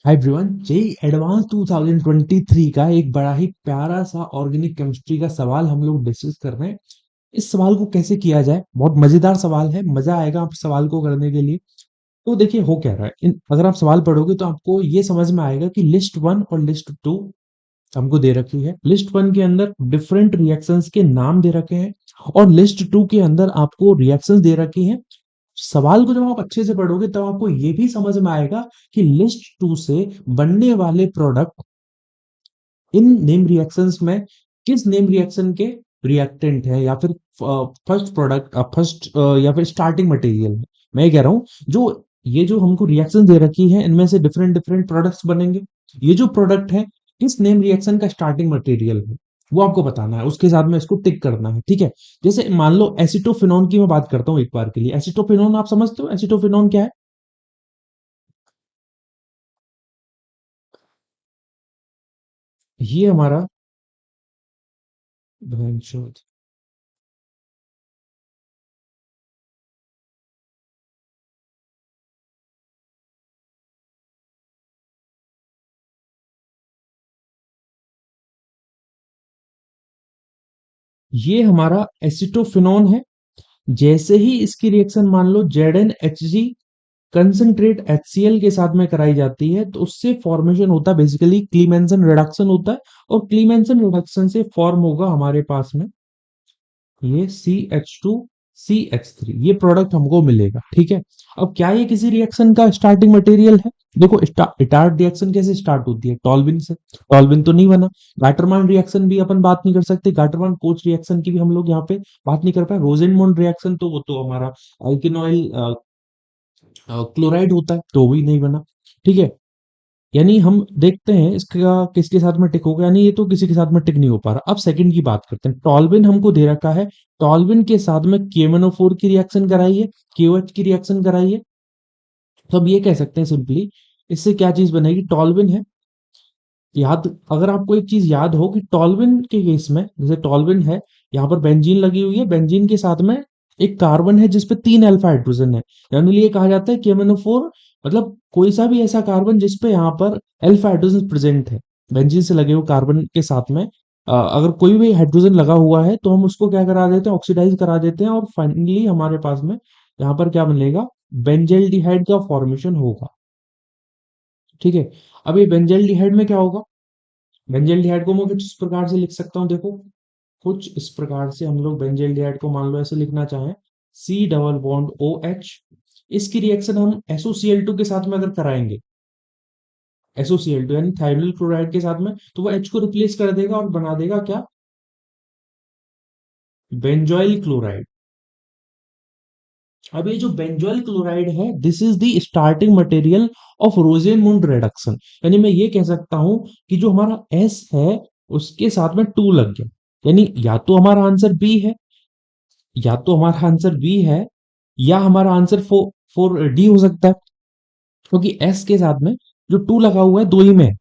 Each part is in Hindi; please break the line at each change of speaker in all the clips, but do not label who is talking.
हाय एवरीवन, जेई एडवांस 2023 का एक बड़ा ही प्यारा सा ऑर्गेनिक केमिस्ट्री का सवाल हम लोग डिस्कस कर रहे हैं। इस सवाल को कैसे किया जाए, बहुत मजेदार सवाल है। मजा आएगा आप सवाल को करने के लिए। तो देखिए हो क्या रहा है, अगर आप सवाल पढ़ोगे तो आपको ये समझ में आएगा कि लिस्ट वन और लिस्ट टू हमको दे रखी है। लिस्ट वन के अंदर डिफरेंट रिएक्शंस के नाम दे रखे हैं और लिस्ट टू के अंदर आपको रिएक्शंस दे रखी हैं। सवाल को जब आप अच्छे से पढ़ोगे तब आपको ये भी समझ में आएगा कि लिस्ट टू से बनने वाले प्रोडक्ट इन नेम रिएक्शंस में किस नेम रिएक्शन के रिएक्टेंट है, या फिर फर्स्ट प्रोडक्ट, फर्स्ट या फिर स्टार्टिंग मटेरियल है। मैं ये कह रहा हूँ, जो ये जो हमको रिएक्शन दे रखी है इनमें से डिफरेंट डिफरेंट प्रोडक्ट्स बनेंगे। ये जो प्रोडक्ट है किस नेम रिएक्शन का स्टार्टिंग मटेरियल है वो आपको बताना है, उसके साथ में इसको टिक करना है। ठीक है, जैसे मान लो एसिटोफिनोन की मैं बात करता हूँ एक बार के लिए। एसिटोफिनोन आप समझते हो एसिटोफिनोन क्या है? ये हमारा भैंसोद। ये हमारा एसिटोफिनोन है। जैसे ही इसकी रिएक्शन मान लो ZnHg कंसंट्रेट HCl के साथ में कराई जाती है तो उससे फॉर्मेशन होता है, बेसिकली क्लीमेंसन रिडक्शन होता है। और क्लीमेंसन रिडक्शन से फॉर्म होगा हमारे पास में ये CH2CH3, ये प्रोडक्ट हमको मिलेगा। ठीक है, अब क्या ये किसी रिएक्शन का स्टार्टिंग मटेरियल है? देखो इटार्ड रिएक्शन कैसे स्टार्ट होती है? टॉल्विन से। टॉल्विन तो नहीं बना। गाटरमान रिएक्शन भी अपन बात नहीं कर सकते, गाटरमान कोच रिएक्शन की भी हम लोग यहाँ पे बात नहीं कर पाए। रोजेनमोंड रिएक्शन तो वो तो हमारा अल्किनॉइल क्लोराइड होता है, तो भी नहीं बना। ठीक है, यानी हम देखते हैं इसका किसके साथ में टिक होगा, यानी ये तो किसी के साथ में टिक नहीं हो पा रहा। अब सेकंड की बात करते हैं। टॉल्विन हमको दे रखा है, टॉल्विन के साथ में KMnO4 की रिएक्शन कराइए, KOH की रिएक्शन कराइए। तो अब ये कह सकते हैं सिंपली, इससे क्या चीज बनेगी? टॉल्विन है। याद, अगर आपको एक चीज याद हो कि टॉल्विन के केस में, जैसे टॉल्विन है, यहाँ पर बेंजीन लगी हुई है, बेंजीन के साथ में एक कार्बन है जिसपे 3 अल्फा हाइड्रोजन है। यानी ये कहा जाता है KMnO4, मतलब कोई सा भी ऐसा कार्बन जिसपे यहाँ पर अल्फा हाइड्रोजन प्रेजेंट है बेंजीन से लगे हुए कार्बन के साथ में। अगर कोई भी हाइड्रोजन लगा हुआ है तो हम उसको क्या करा देते हैं, ऑक्सीडाइज करा देते हैं, और फाइनली हमारे पास में यहाँ पर क्या बनेगा? बेंजल्डिहाइड का फॉर्मेशन होगा। ठीक है, अब ये बेंजल्डिहाइड में क्या होगा? बेंजल्डिहाइड को मैं कुछ इस प्रकार से लिख सकता हूँ, देखो। कुछ इस प्रकार से हम लोग बेंजल्डिहाइड को मान लो ऐसे लिखना चाहें, C डबल बॉन्ड OH। इसकी रिएक्शन हम SOCl2 के साथ में अगर कराएंगे, SOCl2 यानी थाइरोल क्लोराइड के साथ में, तो वो H को रिप्लेस कर देगा और बना देगा क्या? Benzoyl chloride. अब ये जो बेंजोइल क्लोराइड है, this is the starting material of Rosenmund reduction. यानी मैं ये कह सकता हूं कि जो हमारा S है उसके साथ में 2 लग गया। यानी या तो हमारा आंसर बी है, या तो हमारा आंसर बी है, या हमारा आंसर 4D हो सकता है। क्योंकि S के साथ में जो 2 लगा हुआ है दो ही में है,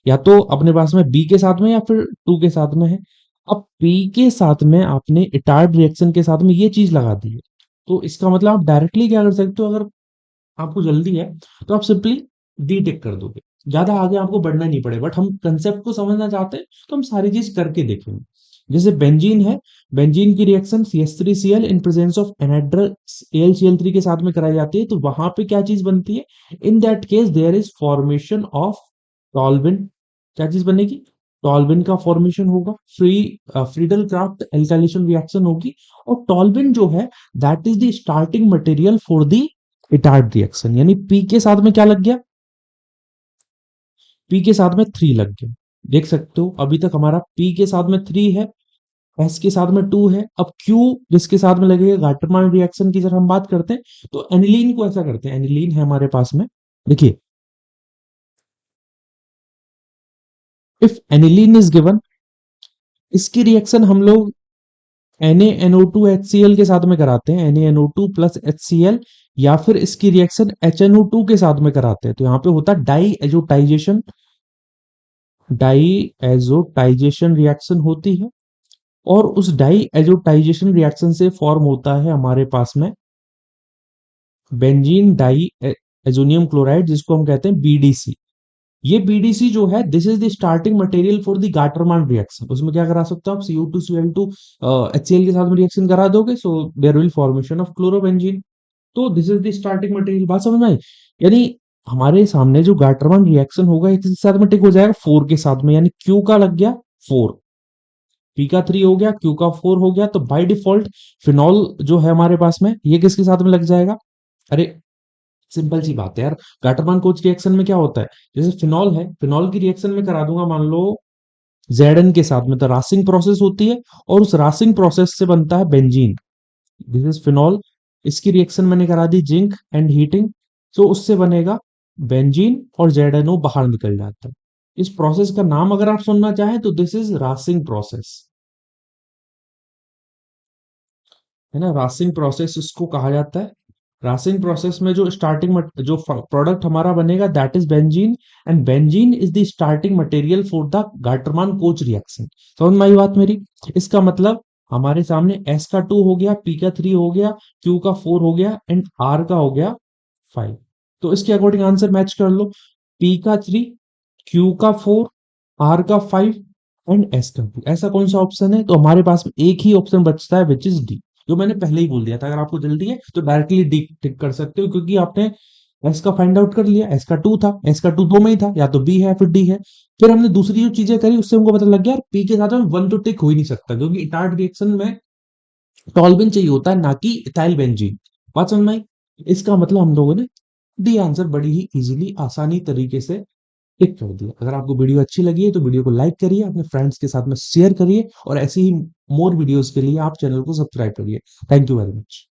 या तो अपने पास में बी के साथ में या फिर 2 के साथ में है। अब पी के साथ में आपने इटार्ड रिएक्शन के साथ में ये चीज लगा दी है, तो इसका मतलब आप डायरेक्टली क्या कर सकते हो, अगर आपको जल्दी है तो आप सिंपली डी टिक कर दोगे, ज्यादा आगे आपको बढ़ना नहीं पड़ेगा। बट हम कंसेप्ट को समझना चाहते हैं तो हम सारी चीज करके देखेंगे। जैसे बेंजीन है, बेंजीन की reaction CH3Cl in presence of anhydrous AlCl3 के साथ में कराई जाती है, तो वहां पे क्या चीज बनती है? In that case there is formation of toluene. क्या चीज बनेगी? टॉल्विन का फॉर्मेशन होगा। फ्रीडल क्राफ्ट एल्काइलेशन रिएक्शन होगी। और टॉल्विन जो है, that is the starting material for the Etard reaction. यानी पी के साथ में क्या लग गया? पी के साथ में 3 लग गया। देख सकते हो अभी तक हमारा पी के साथ में 3 है, एस के साथ में 2 है। अब क्यू जिसके साथ में लगेगा, गाटरमान रिएक्शन की जब हम बात करते हैं तो एनिलीन को ऐसा करते हैं। एनिलीन है हमारे पास में, देखिए, इफ एनिलीन इज गिवन, इसकी रिएक्शन हम लोग NaNO2HCl के साथ में कराते हैं, NaNO2 प्लस HCl, या फिर इसकी रिएक्शन HNO2 के साथ में कराते हैं, तो यहाँ पे होता है diazotization. Diazotization reaction होती है, और उस डाई एजोटाइजेशन रिएक्शन से फॉर्म होता है हमारे पास में बेंजीन डाई एजोनियम क्लोराइड, जिसको हम कहते हैं BDC। ये बीडीसी जो है, this is the starting material for the Gattermann reaction. उसमें क्या करा सकते हो आप, CO2 HCl के साथ में रिएक्शन करा दोगे, so there will formation of chlorobenzene. तो this is the starting material. बात समझ में आई? यानी हमारे सामने जो गाटरमान रिएक्शन होगा ये किसके साथ में टिक हो जाएगा, 4 के साथ में, यानी क्यू का लग गया 4, पी का 3 हो गया, क्यू का 4 हो गया, तो बाय डिफॉल्ट फिनॉल जो है हमारे पास में ये किसके साथ में लग जाएगा। अरे सिंपल सी बात है यार, गाटरमान कोच रिएक्शन में क्या होता है, जैसे फिनॉल है, फिनॉल की रिएक्शन में करा दूंगा मान लो जेडन के साथ में, तो रासिंग प्रोसेस होती है, और उस रासिंग प्रोसेस से बनता है बेंजीन, दिस इज फिनॉल। इसकी रिएक्शन मैंने करा दी जिंक एंड हीटिंग, तो उससे बनेगा बेंजीन, और जेडएनओ बाहर निकल जाता है। इस प्रोसेस का नाम अगर आप सुनना चाहें तो दिस इज रासिंग प्रोसेस, है ना, रासिंग प्रोसेस इसको कहा जाता है। रासिंग प्रोसेस में जो स्टार्टिंग जो प्रोडक्ट हमारा बनेगा that is benzene, and benzene is the starting material for the Gattermann coach reaction. समझ में आई बात मेरी? इसका मतलब हमारे सामने S का 2 हो गया, P का 3 हो गया, Q का 4 हो गया, एंड R का हो गया 5। तो इसके अकॉर्डिंग आंसर मैच कर लो, P का 3, Q का 4, R का 5 एंड S का 2। ऐसा कौन सा ऑप्शन है? तो हमारे पास एक ही ऑप्शन बचता है विच इज डी, जो मैंने पहले ही बोल दिया था। अगर आपको जल्दी है तो डायरेक्टली डी टिक कर सकते हो, क्योंकि आपने एस का फाइंड आउट कर लिया, एस का 2 था, एस का 2 दो में ही था, या तो बी है फिर डी है। फिर हमने दूसरी जो चीजें करी उससे हमको पता लग गया यार पी के साथ में 1 तो टिक हो ही नहीं सकता, क्योंकि इटार्ड रिएक्शन में टॉल्विन चाहिए होता है, ना कि इथाइल बेंजीन। बात समझ में आई? इसका मतलब हम लोगों ने डी आंसर बड़ी ही इजीली आसानी तरीके से टिक कर दिया। अगर आपको वीडियो अच्छी लगी है तो वीडियो को लाइक करिए, अपने फ्रेंड्स के साथ में शेयर करिए, और ऐसे ही मोर वीडियोस के लिए आप चैनल को सब्सक्राइब करिए। Thank you very much.